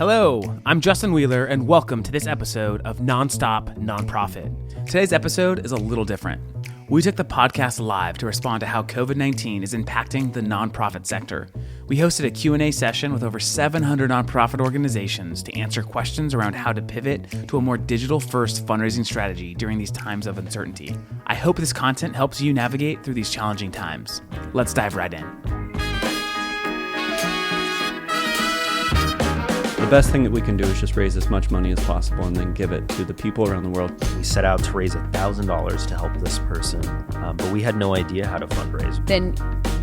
Hello, I'm Justin Wheeler, and welcome to this episode of Nonstop Nonprofit. Today's episode is a little different. We took the podcast live to respond to how COVID-19 is impacting the nonprofit sector. We hosted a Q&A session with over 700 nonprofit organizations to answer questions around how to pivot to a more digital-first fundraising strategy during these times of uncertainty. I hope this content helps you navigate through these challenging times. Let's dive right in. The best thing that we can do is just raise as much money as possible and then give it to the people around the world. We set out to raise $1,000 to help this person, but we had no idea how to fundraise. Then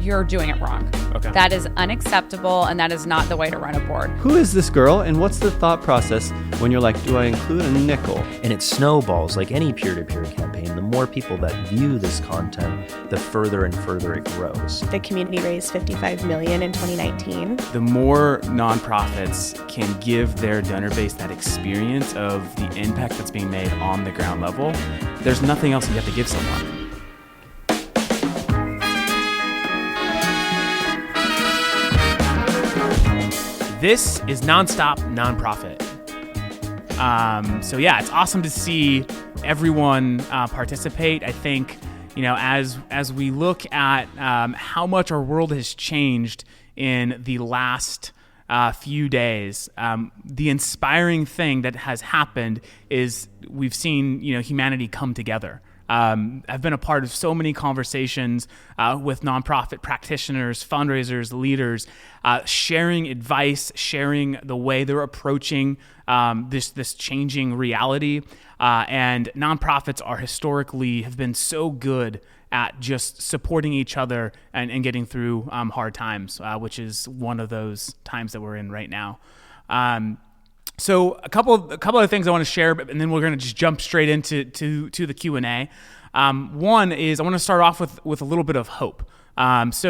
you're doing it wrong. Okay. That is unacceptable, and that is not the way to run a board. Who is this girl, and what's the thought process when you're like, do I include a nickel? And it snowballs like any peer-to-peer campaign. The more people that view this content, the further and further it grows. The community raised $55 million in 2019. The more nonprofits can give their donor base that experience of the impact that's being made on the ground level, there's nothing else you have to give someone. This is Nonstop Nonprofit. It's awesome to see everyone participate. I think, as we look at how much our world has changed in the last few days, the inspiring thing that has happened is we've seen, humanity come together. I've been a part of so many conversations with nonprofit practitioners, fundraisers, leaders, sharing advice, sharing the way they're approaching this changing reality. And nonprofits have been so good at just supporting each other and getting through hard times, which is one of those times that we're in right now. So a couple of things I want to share, and then we're going to just jump straight into the Q&A. One is I want to start off with a little bit of hope. If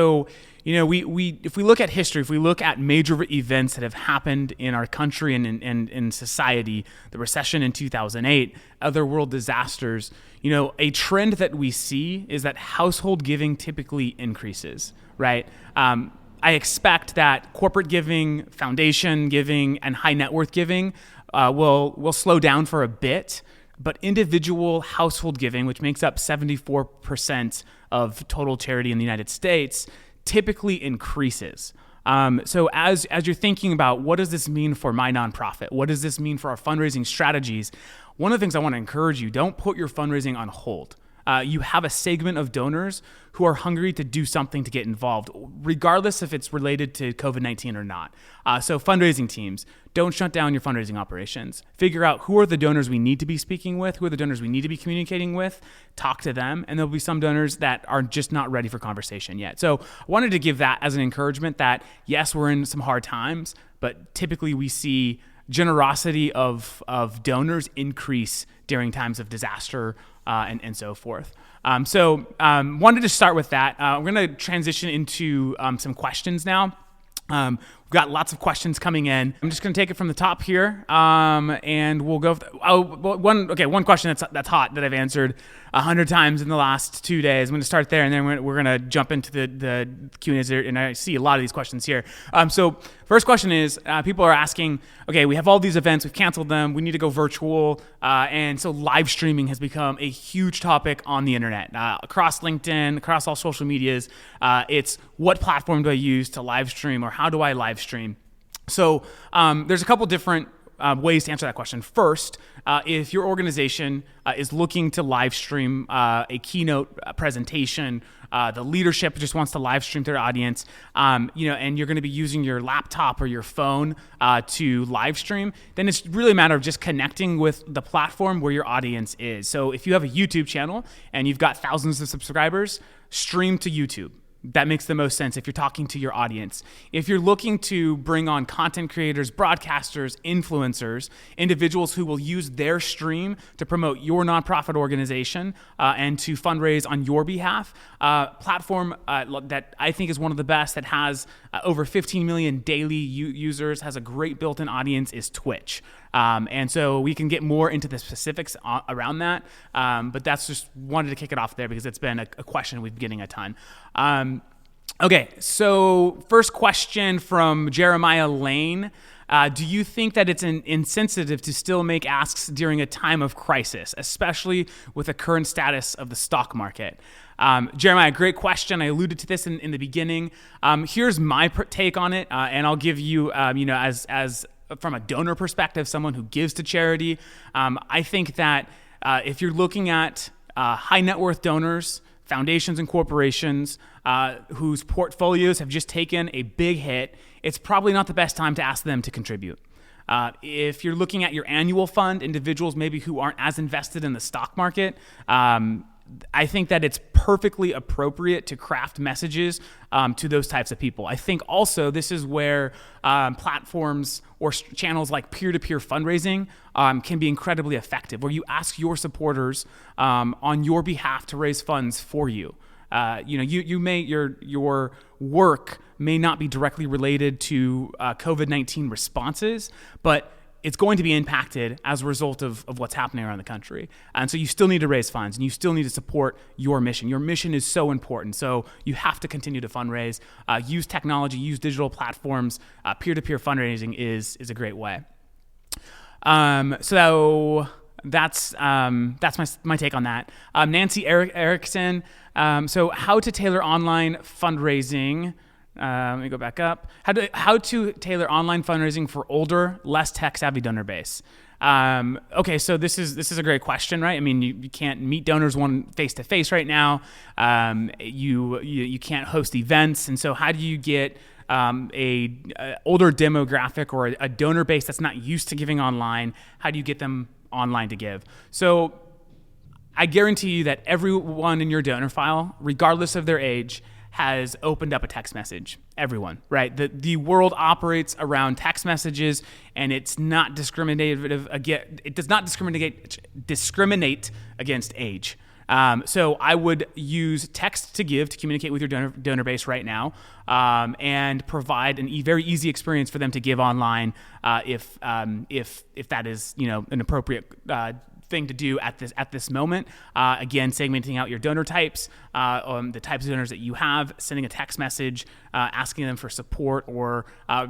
we look at history, if we look at major events that have happened in our country and in society, the recession in 2008, other world disasters, a trend that we see is that household giving typically increases, right? I expect that corporate giving, foundation giving, and high net worth giving will slow down for a bit, but individual household giving, which makes up 74% of total charity in the United States, typically increases. So as you're thinking about what does this mean for my nonprofit, what does this mean for our fundraising strategies, one of the things I want to encourage you, don't put your fundraising on hold. You have a segment of donors who are hungry to do something to get involved, regardless if it's related to COVID-19 or not. So fundraising teams, don't shut down your fundraising operations. Figure out who are the donors we need to be speaking with, who are the donors we need to be communicating with, talk to them, and there'll be some donors that are just not ready for conversation yet. So I wanted to give that as an encouragement that, yes, we're in some hard times, but typically we see generosity of donors increase during times of disaster and so forth. Wanted to start with that. We're going to transition into some questions now. We've got lots of questions coming in. I'm just going to take it from the top here, and we'll go. One question that's hot that I've answered 100 times in the last 2 days. I'm going to start there, and then we're going to jump into the Q&As there, and I see a lot of these questions here. So first question is, people are asking, okay, we have all these events, we've canceled them, we need to go virtual, and so live streaming has become a huge topic on the internet, across LinkedIn, across all social medias. It's what platform do I use to live stream, or how do I live stream? So there's a couple different ways to answer that question. First, if your organization is looking to live stream a keynote presentation, the leadership just wants to live stream to their audience, and you're going to be using your laptop or your phone to live stream, then it's really a matter of just connecting with the platform where your audience is. So if you have a YouTube channel and you've got thousands of subscribers, stream to YouTube. That makes the most sense if you're talking to your audience. If you're looking to bring on content creators, broadcasters, influencers, individuals who will use their stream to promote your nonprofit organization and to fundraise on your behalf, platform that I think is one of the best, that has over 15 million daily users, has a great built-in audience, is Twitch. And so we can get more into the specifics around that, but that's just wanted to kick it off there because it's been a question we've been getting a ton. Okay, so first question from Jeremiah Lane. Do you think that it's insensitive to still make asks during a time of crisis, especially with the current status of the stock market? Jeremiah, great question. I alluded to this in the beginning. Here's my take on it, and I'll give you, as from a donor perspective, someone who gives to charity. I think that if you're looking at high net worth donors, foundations and corporations whose portfolios have just taken a big hit, it's probably not the best time to ask them to contribute. If you're looking at your annual fund, individuals maybe who aren't as invested in the stock market, I think that it's perfectly appropriate to craft messages to those types of people. I think also this is where platforms or channels like peer-to-peer fundraising can be incredibly effective, where you ask your supporters on your behalf to raise funds for you. Your work may not be directly related to COVID-19 responses, but it's going to be impacted as a result of what's happening around the country. And so you still need to raise funds and you still need to support your mission. Your mission is so important. So you have to continue to fundraise, use technology, use digital platforms. Peer-to-peer fundraising is a great way. So that's my take on that. Nancy Erickson. So how to tailor online fundraising. Let me go back up. How to tailor online fundraising for older, less tech-savvy donor base. Okay, so this is a great question, right? I mean, you can't meet donors one face-to-face right now. You can't host events, and so how do you get a older demographic or a donor base that's not used to giving online? How do you get them online to give? So I guarantee you that everyone in your donor file, regardless of their age, has opened up a text message. Everyone, right? The world operates around text messages, and it's not discriminative. It does not discriminate against age. So I would use text to give to communicate with your donor base right now, and provide a very easy experience for them to give online if that is an appropriate thing to do at this moment. Again, segmenting out your donor types, the types of donors that you have, sending a text message, asking them for support, or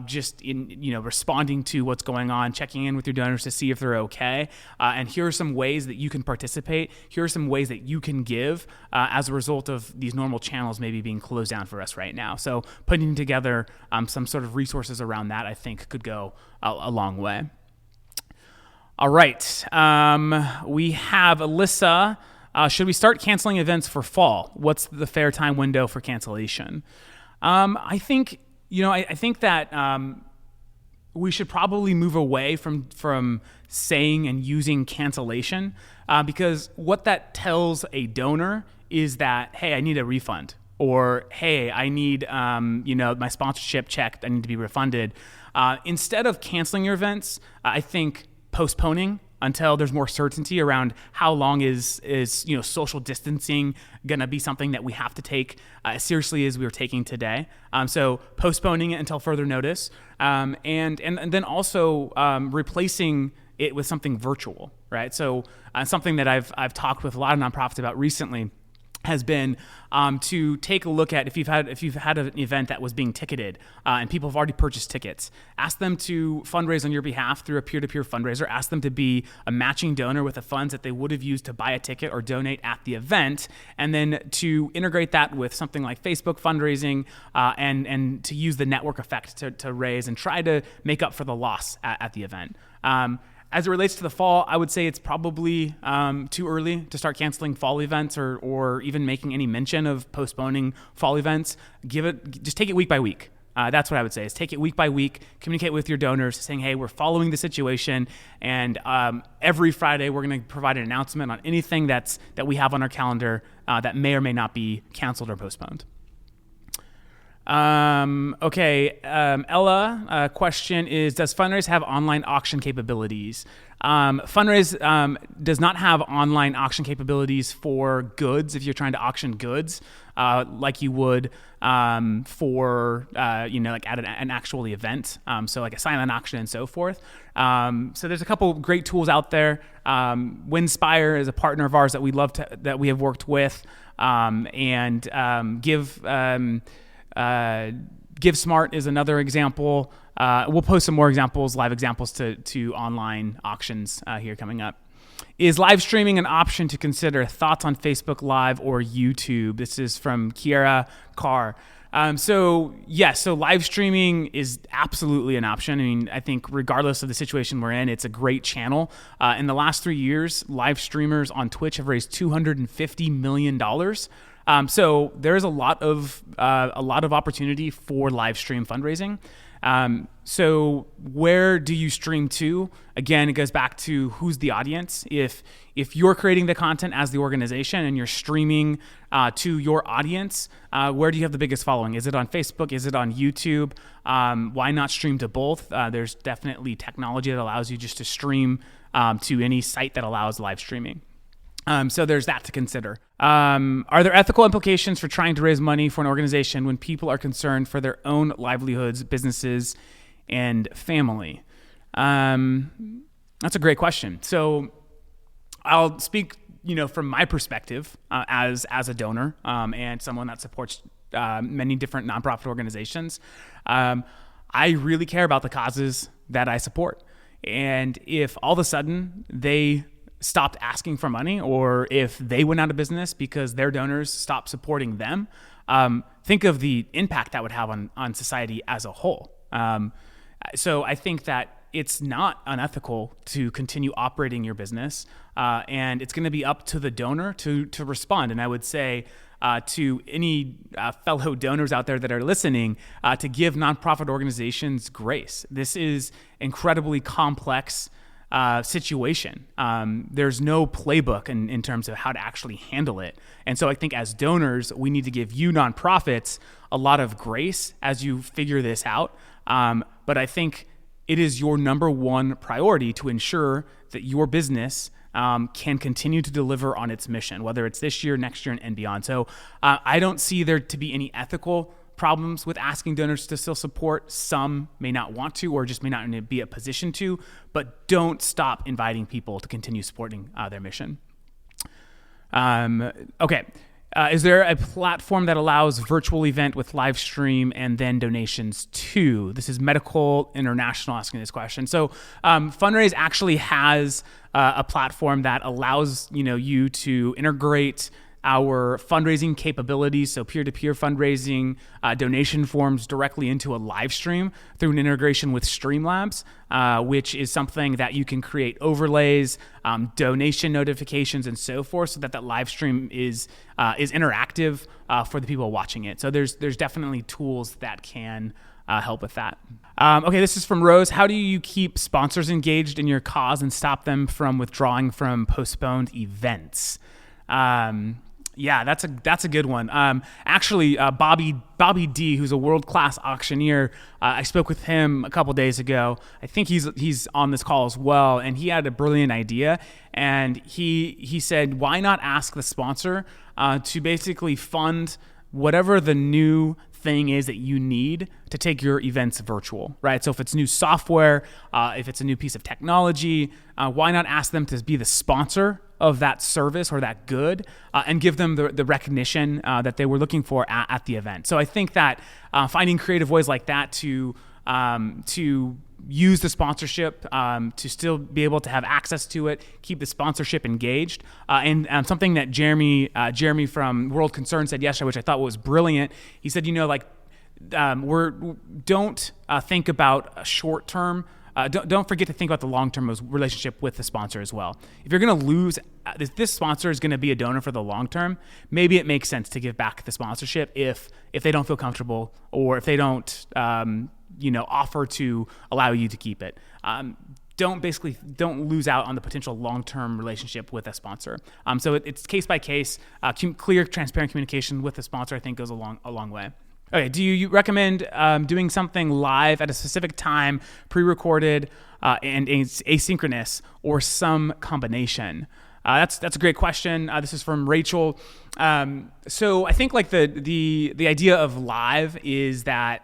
just responding to what's going on, checking in with your donors to see if they're okay. And here are some ways that you can participate. Here are some ways that you can give as a result of these normal channels maybe being closed down for us right now. So putting together some sort of resources around that, I think, could go a long way. All right, we have Alyssa. Should we start canceling events for fall? What's the fair time window for cancellation? I think that we should probably move away from saying and using cancellation, because what that tells a donor is that, hey, I need a refund, or hey, I need my sponsorship check, I need to be refunded. Instead of canceling your events, I think postponing until there's more certainty around how long is social distancing going to be something that we have to take as seriously as we're taking today. So postponing it until further notice, and then also replacing it with something virtual, right? So something that I've talked with a lot of nonprofits about recently has been to take a look at if you've had an event that was being ticketed and people have already purchased tickets, ask them to fundraise on your behalf through a peer-to-peer fundraiser. Ask them to be a matching donor with the funds that they would have used to buy a ticket or donate at the event, and then to integrate that with something like Facebook fundraising and to use the network effect to raise and try to make up for the loss at the event. As it relates to the fall, I would say it's probably too early to start canceling fall events or even making any mention of postponing fall events. Just take it week by week. That's what I would say, is take it week by week, communicate with your donors saying, hey, we're following the situation, and every Friday we're going to provide an announcement on anything that we have on our calendar that may or may not be canceled or postponed. Ella, question is, does Funraise have online auction capabilities? Funraise does not have online auction capabilities for goods if you're trying to auction goods like you would for like at an actual event, so like a silent auction and so forth. So there's a couple great tools out there. Winspire is a partner of ours that we have worked with, and GiveSmart is another example. we'll post some more examples, live examples to online auctions here coming up. Is live streaming an option to consider? Thoughts on Facebook Live or YouTube? This is from Kiera Carr. So live streaming is absolutely an option. I mean, I think regardless of the situation we're in, it's a great channel. In the last 3 years, live streamers on Twitch have raised $250 million. So there's a lot of opportunity for live stream fundraising. So where do you stream to? Again, it goes back to who's the audience. If you're creating the content as the organization and you're streaming to your audience, where do you have the biggest following? Is it on Facebook? Is it on YouTube? Why not stream to both? There's definitely technology that allows you just to stream to any site that allows live streaming. So there's that to consider. Are there ethical implications for trying to raise money for an organization when people are concerned for their own livelihoods, businesses, and family? That's a great question. So I'll speak, from my perspective as a donor and someone that supports many different nonprofit organizations. I really care about the causes that I support. And if all of a sudden they stopped asking for money, or if they went out of business because their donors stopped supporting them, think of the impact that would have on society as a whole. So I think that it's not unethical to continue operating your business, and it's going to be up to the donor to respond. And I would say to any fellow donors out there that are listening, to give nonprofit organizations grace. This is incredibly complex situation. There's no playbook in terms of how to actually handle it. And so I think as donors, we need to give you nonprofits a lot of grace as you figure this out. But I think it is your number one priority to ensure that your business can continue to deliver on its mission, whether it's this year, next year, and beyond. So I don't see there to be any ethical problems with asking donors to still support. Some may not want to, or just may not be in a position to, but don't stop inviting people to continue supporting their mission. Okay. Is there a platform that allows virtual event with live stream and then donations too? This is Medical International asking this question. So Funraise actually has a platform that allows you to integrate our fundraising capabilities, so peer-to-peer fundraising, donation forms directly into a live stream through an integration with Streamlabs, which is something that you can create overlays, donation notifications, and so forth, so that live stream is interactive for the people watching it. So there's definitely tools that can help with that. Okay, this is from Rose. How do you keep sponsors engaged in your cause and stop them from withdrawing from postponed events? Yeah, that's a good one. Actually, Bobby D, who's a world-class auctioneer, I spoke with him a couple days ago. I think he's on this call as well, and he had a brilliant idea. And he said, why not ask the sponsor to basically fund whatever the new thing is that you need to take your events virtual, right? So if it's new software, if it's a new piece of technology, why not ask them to be the sponsor of that service or that good, and give them the recognition that they were looking for at the event. So I think that finding creative ways like that to use the sponsorship, to still be able to have access to it, keep the sponsorship engaged, and something that Jeremy from World Concern said yesterday, which I thought was brilliant. He said, don't think about a short term. Don't forget to think about the long-term relationship with the sponsor as well. If you're going to lose, this sponsor is going to be a donor for the long term, maybe it makes sense to give back the sponsorship if they don't feel comfortable, or if they don't offer to allow you to keep it. Don't lose out on the potential long-term relationship with a sponsor. So it's case by case. Clear, transparent communication with the sponsor, I think, goes a long way. Okay, do you recommend doing something live at a specific time, pre-recorded, and asynchronous, or some combination? That's a great question. This is from Rachel. So I think like the idea of live is that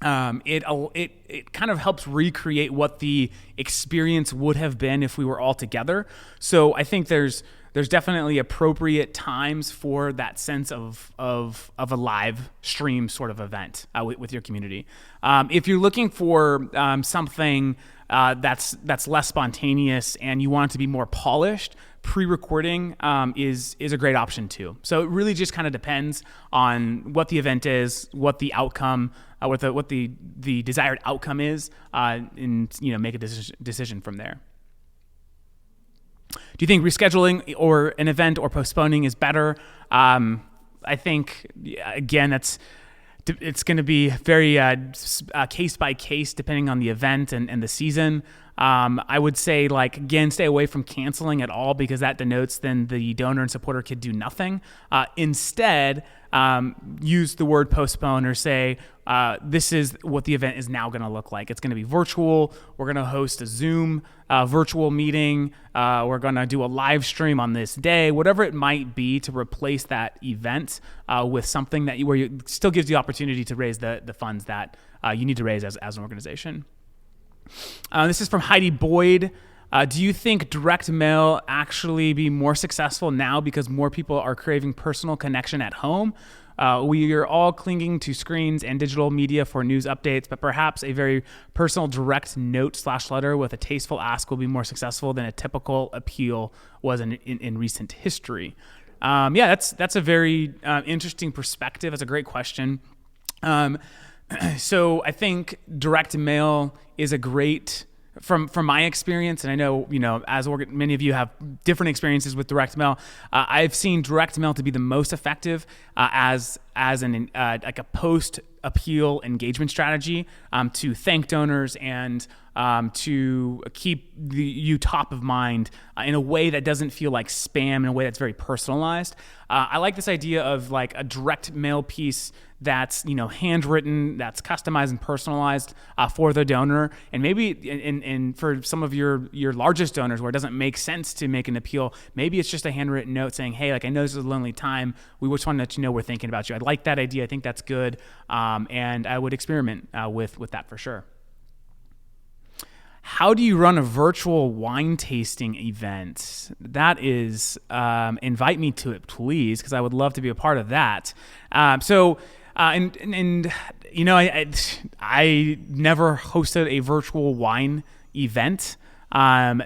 it kind of helps recreate what the experience would have been if we were all together. So I think there's there's definitely appropriate times for that sense of a live stream sort of event with your community. If you're looking for something that's less spontaneous and you want it to be more polished, pre-recording is a great option too. So it really just kind of depends on what the event is, what the outcome, what the desired outcome is, and make a decision from there. Do you think rescheduling or an event or postponing is better? I think again it's going to be very case by case depending on the event and the season. I would say, again, stay away from canceling at all, because that denotes then the donor and supporter could do nothing. Instead, use the word postpone, or say, this is what the event is now going to look like. It's going to be virtual. We're going to host a Zoom virtual meeting. We're going to do a live stream on this day, whatever it might be, to replace that event with something where you still gives you the opportunity to raise the funds that you need to raise as an organization. This is from Heidi Boyd. Do you think direct mail actually be more successful now because more people are craving personal connection at home? We are all clinging to screens and digital media for news updates, but perhaps a very personal direct note/letter with a tasteful ask will be more successful than a typical appeal was in recent history. That's a very interesting perspective. That's a great question. So I think direct mail is a great, from my experience, and I know, as many of you have different experiences with direct mail, I've seen direct mail to be the most effective as a post appeal engagement strategy to thank donors and to keep you top of mind in a way that doesn't feel like spam, in a way that's very personalized. I like this idea of a direct mail piece that's handwritten, that's customized and personalized for the donor, and maybe and for some of your largest donors where it doesn't make sense to make an appeal, maybe it's just a handwritten note saying, hey, I know this is a lonely time, we just want to let you know we're thinking about you. I like that idea. I think that's good, and I would experiment with that for sure. How do you run a virtual wine tasting event? That is, invite me to it, please, because I would love to be a part of that. I never hosted a virtual wine event,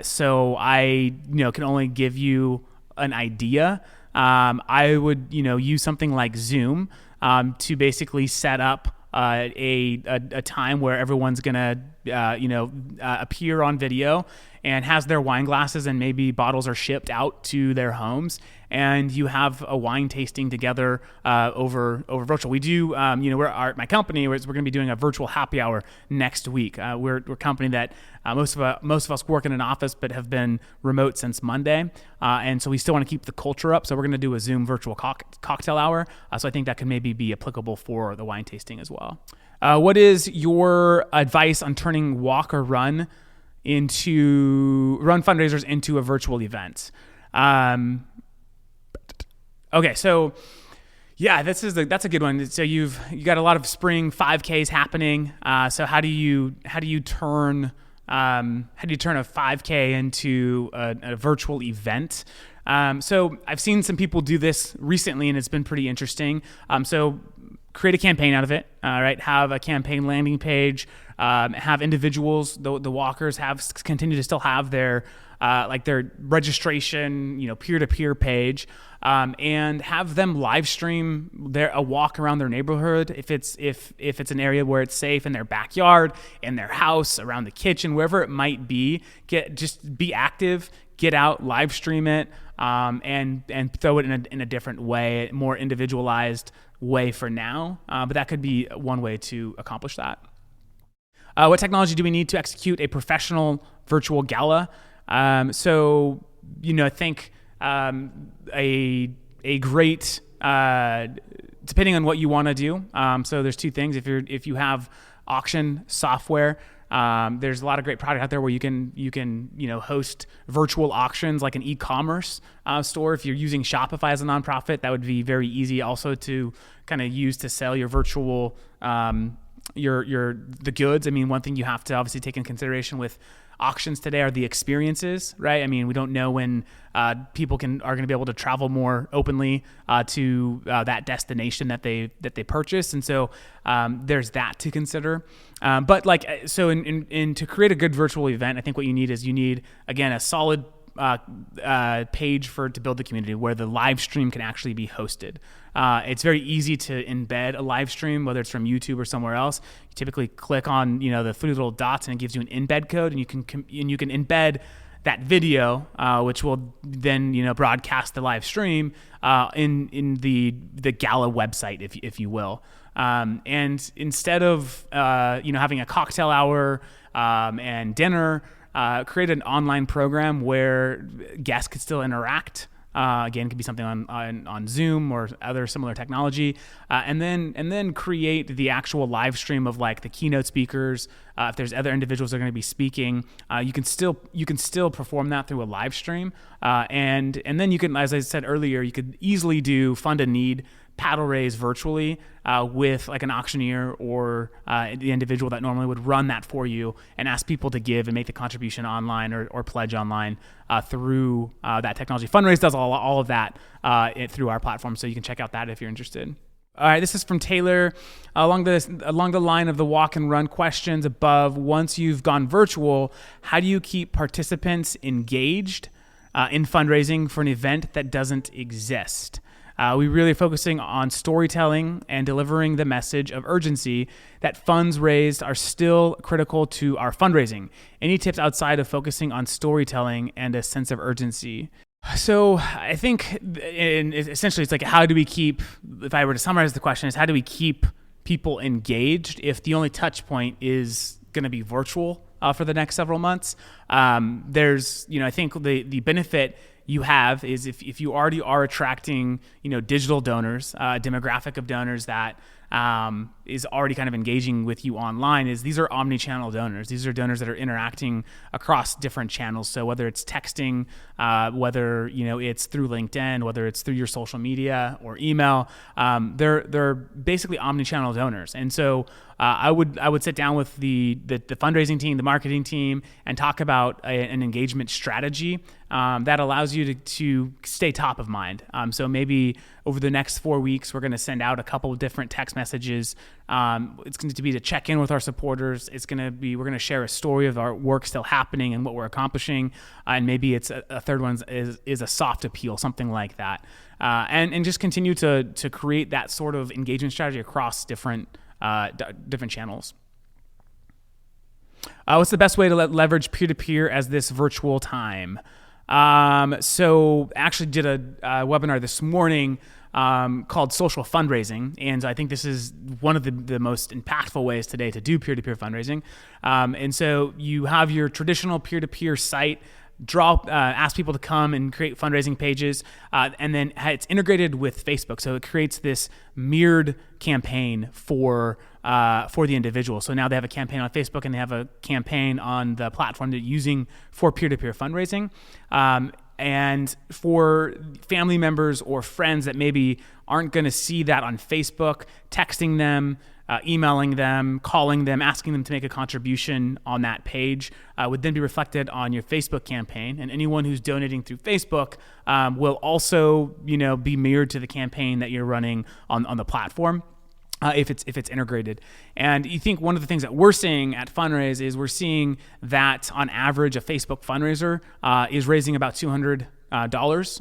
so I can only give you an idea. I would use something like Zoom to basically set up a time where everyone's gonna appear on video and has their wine glasses, and maybe bottles are shipped out to their homes, and you have a wine tasting together over virtual. We do, my company, we're going to be doing a virtual happy hour next week. We're a company that most of us work in an office, but have been remote since Monday, and so we still want to keep the culture up. So we're going to do a Zoom virtual cocktail hour. So I think that could maybe be applicable for the wine tasting as well. What is your advice on turning walk or run fundraisers into a virtual event? Okay, so yeah, that's a good one. So you got a lot of spring 5Ks happening. So how do you turn a 5K into a virtual event? So I've seen some people do this recently, and it's been pretty interesting. So create a campaign out of it. Right, have a campaign landing page. Have individuals, the walkers, continue to still have their registration, peer-to-peer page, and have them live stream a walk around their neighborhood. If it's an area where it's safe, in their backyard, in their house, around the kitchen, wherever it might be, just be active, get out, live stream it, and throw it in a different way, more individualized way for now. But that could be one way to accomplish that. What technology do we need to execute a professional virtual gala? I think a great, depending on what you want to do. So there's two things. If you have auction software, there's a lot of great product out there where you can host virtual auctions, like an e-commerce store. If you're using Shopify as a nonprofit, that would be very easy also to kind of use to sell your virtual the goods. I mean, one thing you have to obviously take in consideration with auctions today are the experiences, right? I mean, we don't know when people are going to be able to travel more openly to that destination that they purchase, and so there's that to consider. But to create a good virtual event, I think what you need again a solid page to build the community where the live stream can actually be hosted. It's very easy to embed a live stream, whether it's from YouTube or somewhere else. You typically click on the three little dots and it gives you an embed code, and you can embed that video, which will then broadcast the live stream in the gala website, if you will. And instead of having a cocktail hour and dinner, create an online program where guests could still interact. Again, it could be something on Zoom or other similar technology, and then create the actual live stream of like the keynote speakers. If there's other individuals that are going to be speaking, you can still perform that through a live stream, and then you can, as I said earlier, you could easily do fund a need paddle raise virtually with like an auctioneer or the individual that normally would run that for you, and ask people to give and make the contribution online or pledge online through that technology. Funraise does all of that through our platform, so you can check out that if you're interested. All right, this is from Taylor. Along the line of the walk and run questions above, once you've gone virtual, how do you keep participants engaged in fundraising for an event that doesn't exist? We really are focusing on storytelling and delivering the message of urgency that funds raised are still critical to our fundraising. Any tips outside of focusing on storytelling and a sense of urgency? So I think essentially it's like, how do we keep, if I were to summarize the question, is how do we keep people engaged if the only touch point is going to be virtual for the next several months? There's, I think the benefit you have is if you already are attracting, digital donors, a demographic of donors that is already kind of engaging with you online, is these are omni-channel donors. These are donors that are interacting across different channels. So whether it's texting, whether it's through LinkedIn, whether it's through your social media or email, they're basically omni-channel donors. And so I would sit down with the fundraising team, the marketing team, and talk about an engagement strategy that allows you to stay top of mind. So maybe over the next 4 weeks, we're going to send out a couple of different text messages. It's going to be to check in with our supporters. We're going to share a story of our work still happening and what we're accomplishing. And maybe it's a third one is a soft appeal, something like that. And just continue to create that sort of engagement strategy across different channels. What's the best way to leverage peer-to-peer as this virtual time? So actually did a webinar this morning called Social Fundraising, and I think this is one of the most impactful ways today to do peer-to-peer fundraising. And so you have your traditional peer-to-peer site, ask people to come and create fundraising pages, and then it's integrated with Facebook. So it creates this mirrored campaign for the individual. So now they have a campaign on Facebook and they have a campaign on the platform they're using for peer-to-peer fundraising. And for family members or friends that maybe aren't going to see that on Facebook, texting them, emailing them, calling them, asking them to make a contribution on that page would then be reflected on your Facebook campaign. And anyone who's donating through Facebook will also, be mirrored to the campaign that you're running on the platform. If it's integrated. And you think one of the things that we're seeing at Funraise is we're seeing that on average a Facebook fundraiser is raising about $200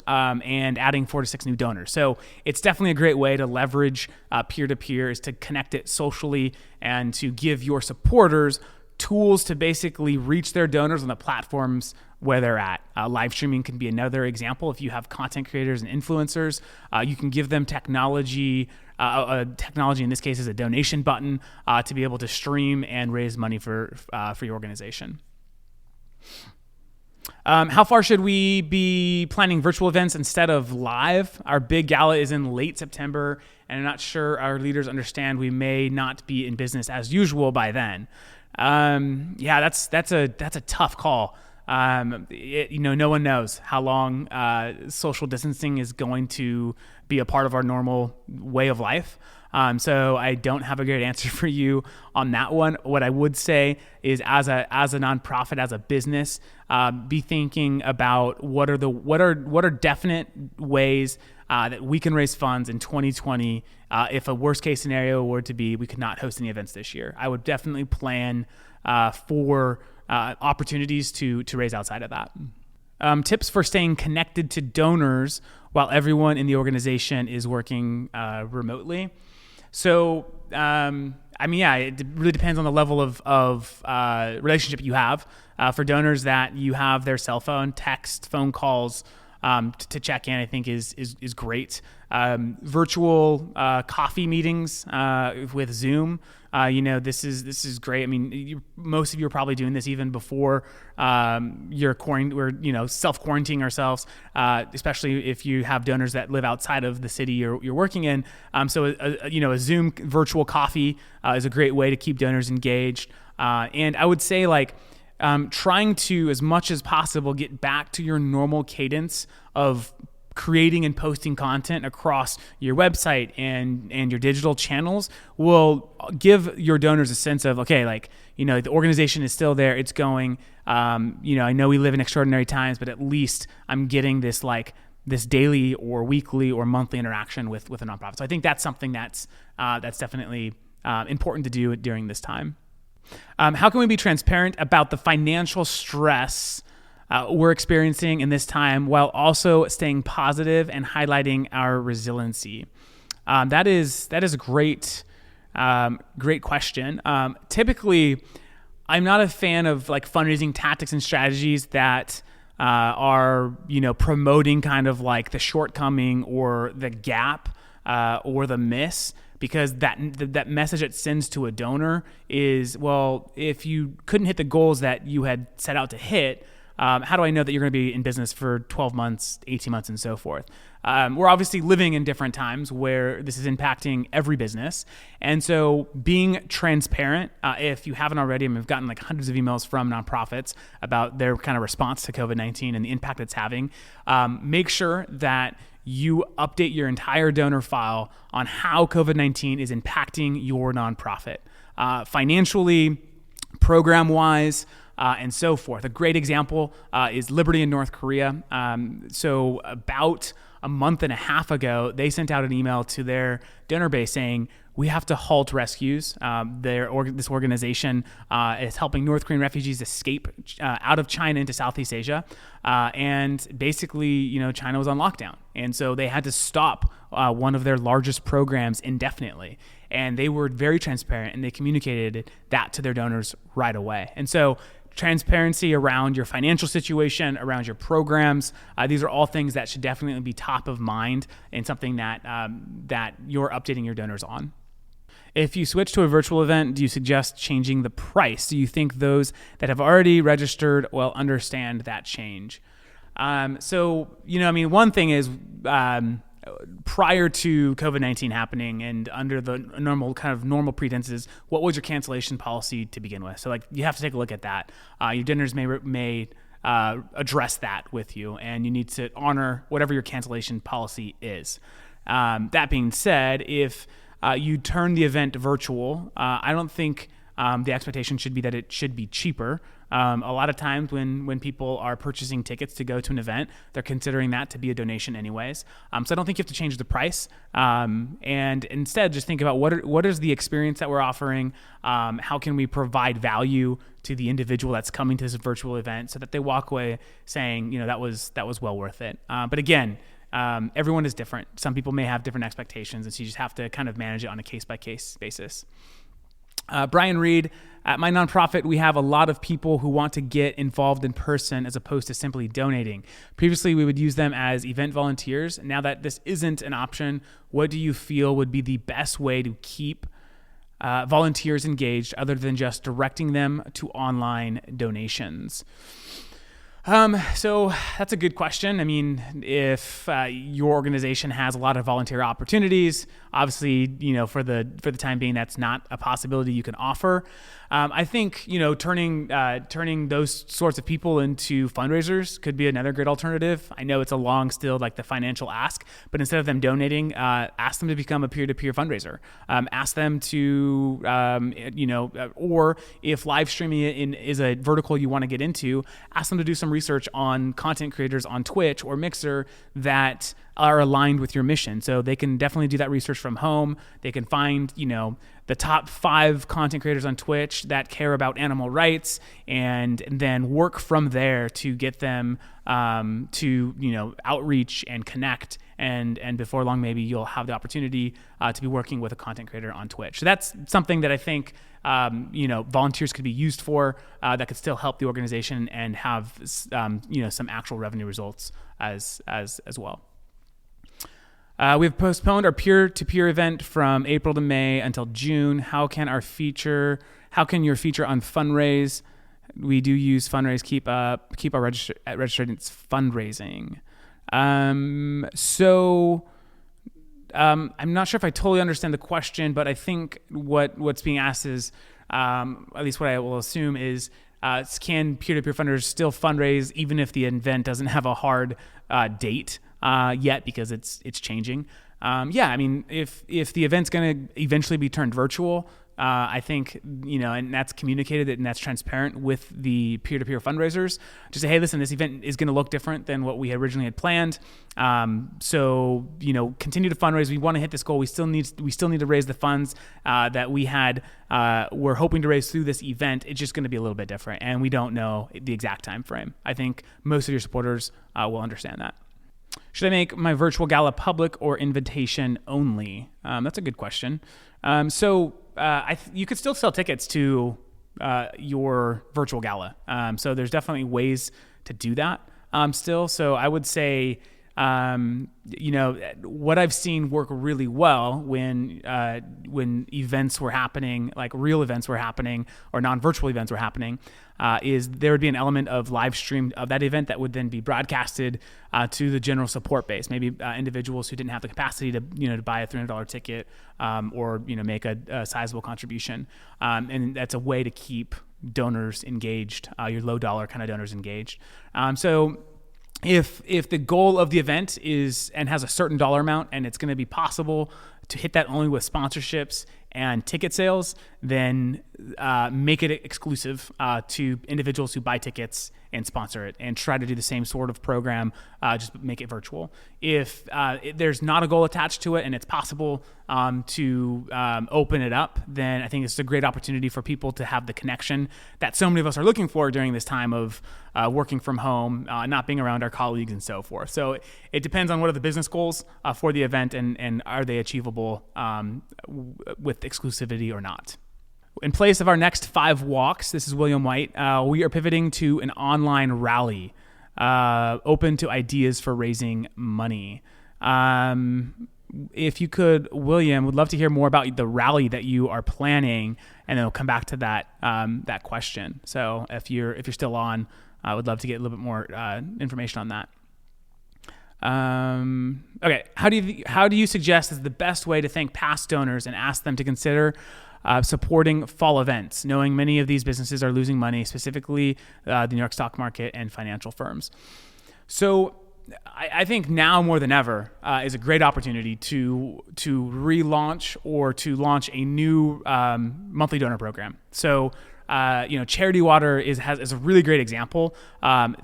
and adding 4 to 6 new donors. So it's definitely a great way to leverage peer-to-peer, is to connect it socially and to give your supporters tools to basically reach their donors on the platforms where they're at. Live streaming can be another example. If you have content creators and influencers, you can give them technology. Technology in this case is a donation button to be able to stream and raise money for your organization. How far should we be planning virtual events instead of live? Our big gala is in late September, and I'm not sure our leaders understand we may not be in business as usual by then. That's a tough call. No one knows how long social distancing is going to be a part of our normal way of life. So I don't have a great answer for you on that one. What I would say is, as a nonprofit, as a business, be thinking about what are definite ways that we can raise funds in 2020. If a worst case scenario were to be we could not host any events this year, I would definitely plan for opportunities to raise outside of that. Tips for staying connected to donors while everyone in the organization is working remotely. So, it really depends on the level of relationship you have. For donors that you have their cell phone, text, phone calls to check in, I think is great. Virtual coffee meetings with Zoom. This is great. I mean, most of you are probably doing this even before we're self-quarantining ourselves, especially if you have donors that live outside of the city you're working in. So a Zoom virtual coffee is a great way to keep donors engaged. And I would say trying to, as much as possible, get back to your normal cadence of creating and posting content across your website and your digital channels will give your donors a sense of, the organization is still there, it's going. I know we live in extraordinary times, but at least I'm getting this daily or weekly or monthly interaction with a nonprofit. So I think that's something that's definitely important to do during this time. How can we be transparent about the financial stress we're experiencing in this time while also staying positive and highlighting our resiliency? That is a great question. Typically, I'm not a fan of fundraising tactics and strategies that are promoting kind of the shortcoming or the gap or the miss. Because that message it sends to a donor is, well, if you couldn't hit the goals that you had set out to hit, how do I know that you're going to be in business for 12 months, 18 months, and so forth? We're obviously living in different times where this is impacting every business. And so being transparent, if you haven't already, and we've gotten hundreds of emails from nonprofits about their kind of response to COVID-19 and the impact it's having, make sure that you update your entire donor file on how COVID-19 is impacting your nonprofit, financially, program-wise, and so forth. A great example is Liberty in North Korea. So about a month and a half ago, they sent out an email to their donor base saying, we have to halt rescues. This organization is helping North Korean refugees escape out of China into Southeast Asia. And basically, China was on lockdown. And so they had to stop one of their largest programs indefinitely. And they were very transparent, and they communicated that to their donors right away. And so transparency around your financial situation, around your programs, these are all things that should definitely be top of mind and something that you're updating your donors on. If you switch to a virtual event, do you suggest changing the price? Do you think those that have already registered will understand that change? One thing is, prior to COVID-19 happening and under the normal pretenses, what was your cancellation policy to begin with? So you have to take a look at that. Your donors may address that with you, and you need to honor whatever your cancellation policy is. That being said, if you turn the event virtual, I don't think the expectation should be that it should be cheaper. A lot of times when people are purchasing tickets to go to an event, they're considering that to be a donation anyways. So I don't think you have to change the price. And instead, just think about what is the experience that we're offering? How can we provide value to the individual that's coming to this virtual event so that they walk away saying, that was well worth it. But again, everyone is different. Some people may have different expectations, and so you just have to kind of manage it on a case-by-case basis. Brian Reed, at my nonprofit, we have a lot of people who want to get involved in person as opposed to simply donating. Previously, we would use them as event volunteers. Now that this isn't an option, what do you feel would be the best way to keep volunteers engaged other than just directing them to online donations? So that's a good question. I mean, if your organization has a lot of volunteer opportunities, obviously, for the time being, that's not a possibility you can offer. I think, turning those sorts of people into fundraisers could be another great alternative. I know it's a long still like the financial ask, but instead of them donating, ask them to become a peer-to-peer fundraiser. Ask them to, or if live streaming is a vertical you want to get into, ask them to do some research on content creators on Twitch or Mixer that are aligned with your mission. So they can definitely do that research from home. They can find, the top 5 content creators on Twitch that care about animal rights, and then work from there to get them to outreach and connect. And before long, maybe you'll have the opportunity to be working with a content creator on Twitch. So that's something that I think volunteers could be used for, that could still help the organization and have some actual revenue results as well. We've postponed our peer-to-peer event from April to May until June. How can your feature on Funraise? We do use Funraise. Keep our registered. It's fundraising. I'm not sure if I totally understand the question, but I think what's being asked is, at least what I will assume is, can peer-to-peer funders still fundraise even if the event doesn't have a hard date yet, because it's changing? If the event's going to eventually be turned virtual, I think, and that's communicated and that's transparent with the peer-to-peer fundraisers. Just say, hey, listen, this event is going to look different than what we originally had planned. So continue to fundraise. We want to hit this goal. We still need to raise the funds that we're hoping to raise through this event. It's just going to be a little bit different, and we don't know the exact time frame. I think most of your supporters will understand that. Should I make my virtual gala public or invitation only? That's a good question. You could still sell tickets to your virtual gala. So there's definitely ways to do that still. So I would say, what I've seen work really well when events were happening, like real events were happening or non-virtual events were happening, is there would be an element of live stream of that event that would then be broadcasted to the general support base, maybe individuals who didn't have the capacity to buy a $300 ticket or make a sizable contribution, and that's a way to keep donors engaged, your low dollar kind of donors engaged. So if the goal of the event is and has a certain dollar amount and it's going to be possible to hit that only with sponsorships and ticket sales, then make it exclusive to individuals who buy tickets and sponsor it, and try to do the same sort of program, just make it virtual. If there's not a goal attached to it and it's possible to open it up, then I think it's a great opportunity for people to have the connection that so many of us are looking for during this time of working from home, not being around our colleagues and so forth. So it depends on what are the business goals for the event and are they achievable with exclusivity or not. In place of our next 5 walks, this is William White, we are pivoting to an online rally, open to ideas for raising money. If you could, William, would love to hear more about the rally that you are planning, and then we'll come back to that question. So if you're still on, I would love to get a little bit more information on that. Okay, how do you suggest is the best way to thank past donors and ask them to consider supporting fall events, knowing many of these businesses are losing money, specifically the New York stock market and financial firms? So I think now more than ever is a great opportunity to relaunch or to launch a new monthly donor program. So Charity Water is a really great example. And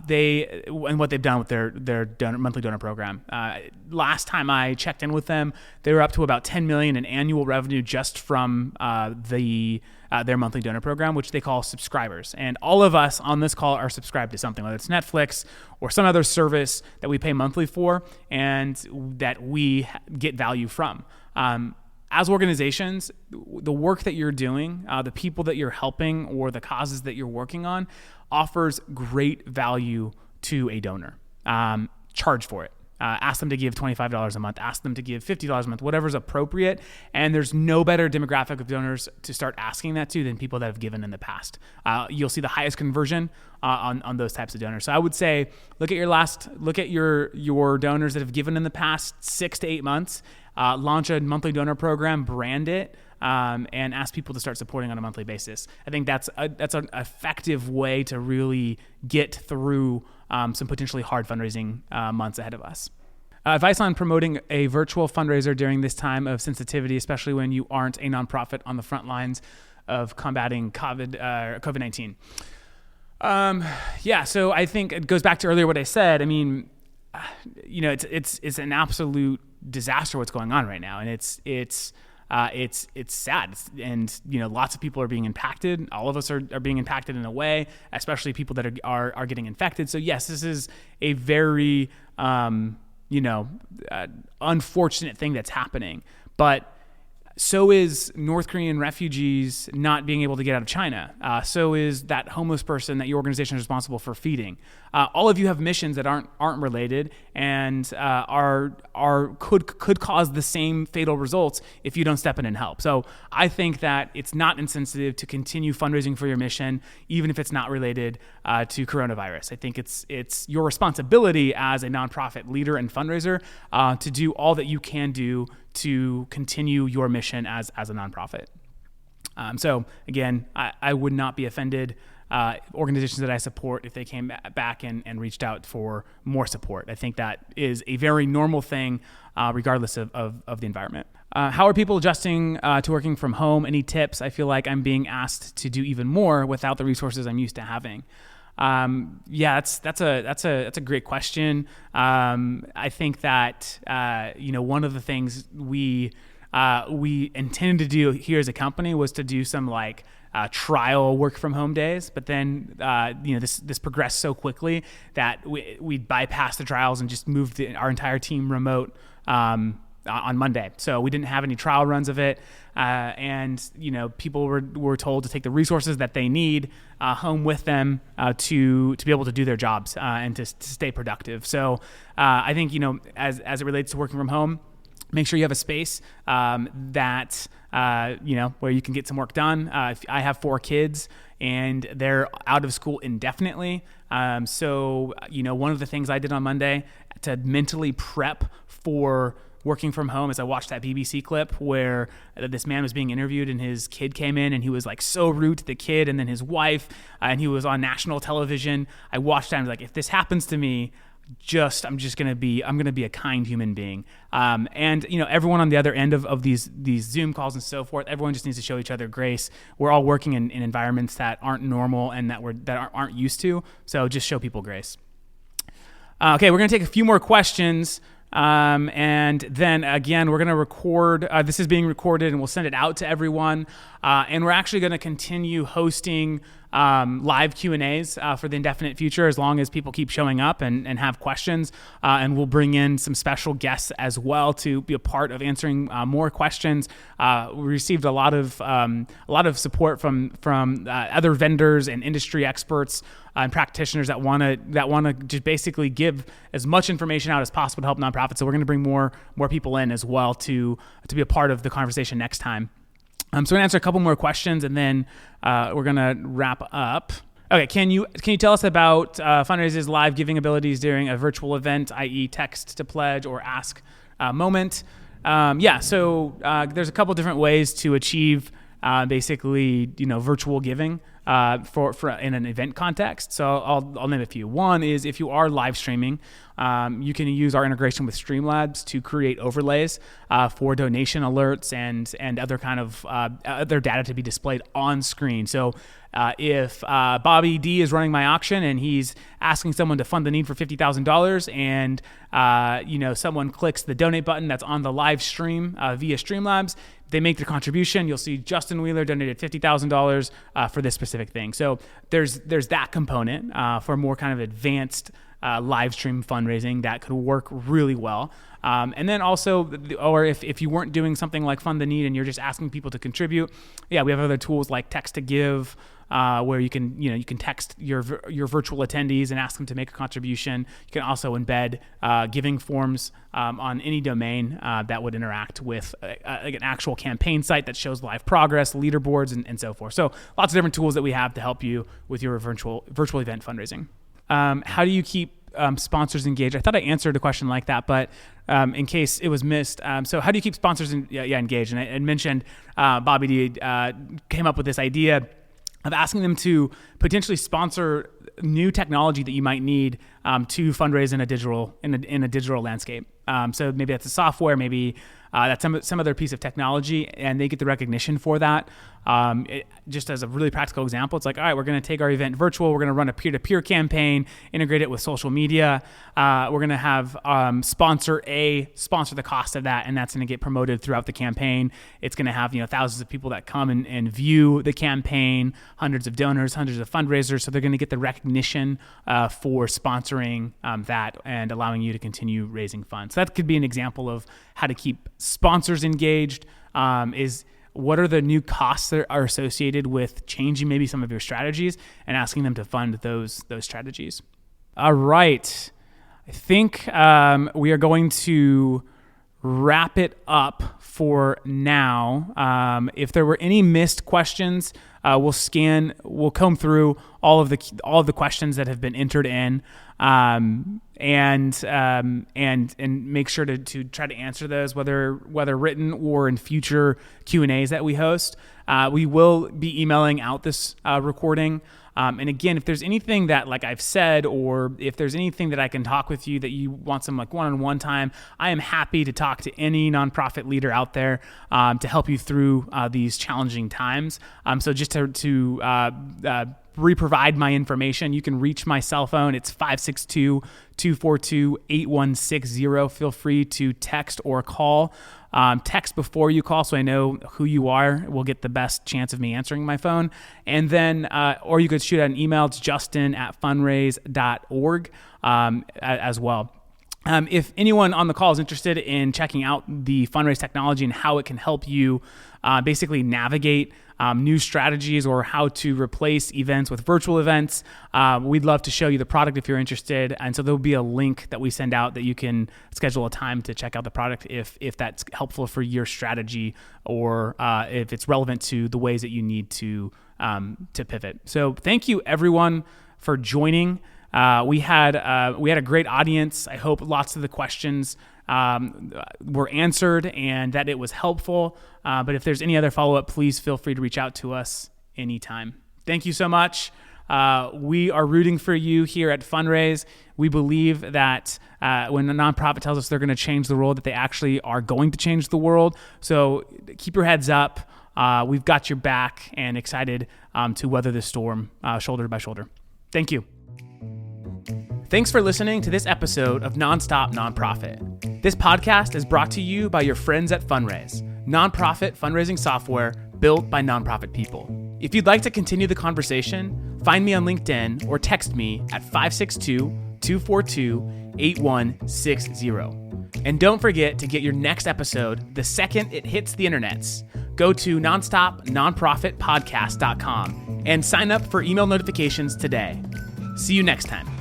what they've done with their monthly donor program. Last time I checked in with them, they were up to about $10 million in annual revenue just from their monthly donor program, which they call subscribers. And all of us on this call are subscribed to something, whether it's Netflix or some other service that we pay monthly for and that we get value from. As organizations, the work that you're doing, the people that you're helping, or the causes that you're working on offers great value to a donor. Charge for it. Ask them to give $25 a month. Ask them to give $50 a month, whatever's appropriate. And there's no better demographic of donors to start asking that to than people that have given in the past. You'll see the highest conversion on those types of donors. So I would say, look at your donors that have given in the past 6 to 8 months. Launch a monthly donor program, brand it, and ask people to start supporting on a monthly basis. I think that's an effective way to really get through some potentially hard fundraising months ahead of us. Advice on promoting a virtual fundraiser during this time of sensitivity, especially when you aren't a nonprofit on the front lines of combating COVID-19. So I think it goes back to earlier what I said. I mean, it's an absolute disaster what's going on right now, and it's sad, and lots of people are being impacted. All of us are being impacted in a way, especially people that are getting infected. So yes, this is a very unfortunate thing that's happening, but so is North Korean refugees not being able to get out of China. So is that homeless person that your organization is responsible for feeding. All of you have missions that aren't related and could cause the same fatal results if you don't step in and help. So I think that it's not insensitive to continue fundraising for your mission, even if it's not related to coronavirus. I think it's your responsibility as a nonprofit leader and fundraiser to do all that you can do to continue your mission as a nonprofit. So again, I would not be offended organizations that I support if they came back and reached out for more support. I think that is a very normal thing regardless of the environment. How are people adjusting to working from home? Any tips? I feel like I'm being asked to do even more without the resources I'm used to having. That's a great question. I think that one of the things we intended to do here as a company was to do some trial work from home days, but then this progressed so quickly that we bypassed the trials and just moved our entire team remote on Monday. So we didn't have any trial runs of it. And people were told to take the resources that they need home with them to be able to do their jobs and to stay productive. So I think, as it relates to working from home, make sure you have a space that where you can get some work done. I have 4 kids and they're out of school indefinitely. So one of the things I did on Monday to mentally prep for working from home is I watched that BBC clip where this man was being interviewed and his kid came in and he was so rude to the kid and then his wife, and he was on national television. I watched that and was like, if this happens to me, I'm going to be a kind human being. And everyone on the other end of these Zoom calls and so forth, everyone just needs to show each other grace. We're all working in environments that aren't normal and that aren't used to. So just show people grace. Okay, we're going to take a few more questions. And then again, we're going to record, this is being recorded and we'll send it out to everyone. And we're actually going to continue hosting live Q&As for the indefinite future as long as people keep showing up and have questions. And we'll bring in some special guests as well to be a part of answering more questions. We received a lot of support from other vendors and industry experts and practitioners that want to just basically give as much information out as possible to help nonprofits. So we're going to bring more people in as well to be a part of the conversation next time. So we're gonna answer a couple more questions and then we're gonna wrap up. Okay, can you tell us about Funraise's live giving abilities during a virtual event, i.e. text to pledge or ask moment? So there's a couple different ways to achieve basically virtual giving for in an event context. So I'll name a few. One is if you are live streaming, you can use our integration with Streamlabs to create overlays for donation alerts and other kind of other data to be displayed on screen. So if Bobby D is running my auction and he's asking someone to fund the need for $50,000 and someone clicks the donate button that's on the live stream via Streamlabs, they make their contribution, you'll see Justin Wheeler donated $50,000 for this specific thing. So there's that component for more kind of advanced live stream fundraising that could work really well. And then also, or if you weren't doing something like Fund the Need and you're just asking people to contribute, we have other tools like Text to Give, where you can text your virtual attendees and ask them to make a contribution. You can also embed giving forms on any domain that would interact with like an actual campaign site that shows live progress, leaderboards, and so forth. So lots of different tools that we have to help you with your virtual event fundraising. How do you keep sponsors engaged? I thought I answered a question like that, but in case it was missed. So how do you keep sponsors engaged? And I mentioned Bobby D came up with this idea of asking them to potentially sponsor new technology that you might need to fundraise in a digital landscape. So maybe that's a software, maybe that's some other piece of technology, and they get the recognition for that. Just as a really practical example, it's like, all right, we're going to take our event virtual. We're going to run a peer-to-peer campaign, integrate it with social media. We're going to have sponsor A sponsor the cost of that, and that's going to get promoted throughout the campaign. It's going to have thousands of people that come and view the campaign, hundreds of donors, hundreds of fundraisers. So they're going to get the recognition for sponsoring that and allowing you to continue raising funds. So that could be an example of how to keep sponsors engaged. Is what are the new costs that are associated with changing maybe some of your strategies and asking them to fund those strategies. All right. I think we are going to wrap it up for now. If there were any missed questions, we'll comb through all of the questions that have been entered in, and make sure to try to answer those, whether written or in future Q&As that we host. We will be emailing out this recording. And again, if there's anything that I've said, or if there's anything that I can talk with you that you want some one-on-one time, I am happy to talk to any nonprofit leader out there to help you through these challenging times. So just to re-provide my information, you can reach my cell phone. It's 562-242-8160. Feel free to text or call. Text before you call so I know who you are. We'll get the best chance of me answering my phone. And then, or you could shoot out an email. It's justin@funraise.org as well. If anyone on the call is interested in checking out the Funraise technology and how it can help you basically navigate new strategies or how to replace events with virtual events, we'd love to show you the product if you're interested. And so there'll be a link that we send out that you can schedule a time to check out the product if that's helpful for your strategy, or if it's relevant to the ways that you need to pivot. So thank you everyone for joining. We had a great audience. I hope lots of the questions were answered and that it was helpful. But if there's any other follow-up, please feel free to reach out to us anytime. Thank you so much. We are rooting for you here at Funraise. We believe that when a nonprofit tells us they're going to change the world, that they actually are going to change the world. So keep your heads up. We've got your back and excited to weather this storm shoulder by shoulder. Thank you. Thanks for listening to this episode of Nonstop Nonprofit. This podcast is brought to you by your friends at Funraise, nonprofit fundraising software built by nonprofit people. If you'd like to continue the conversation, find me on LinkedIn or text me at 562-242-8160. And don't forget to get your next episode the second it hits the internets. Go to nonstopnonprofitpodcast.com and sign up for email notifications today. See you next time.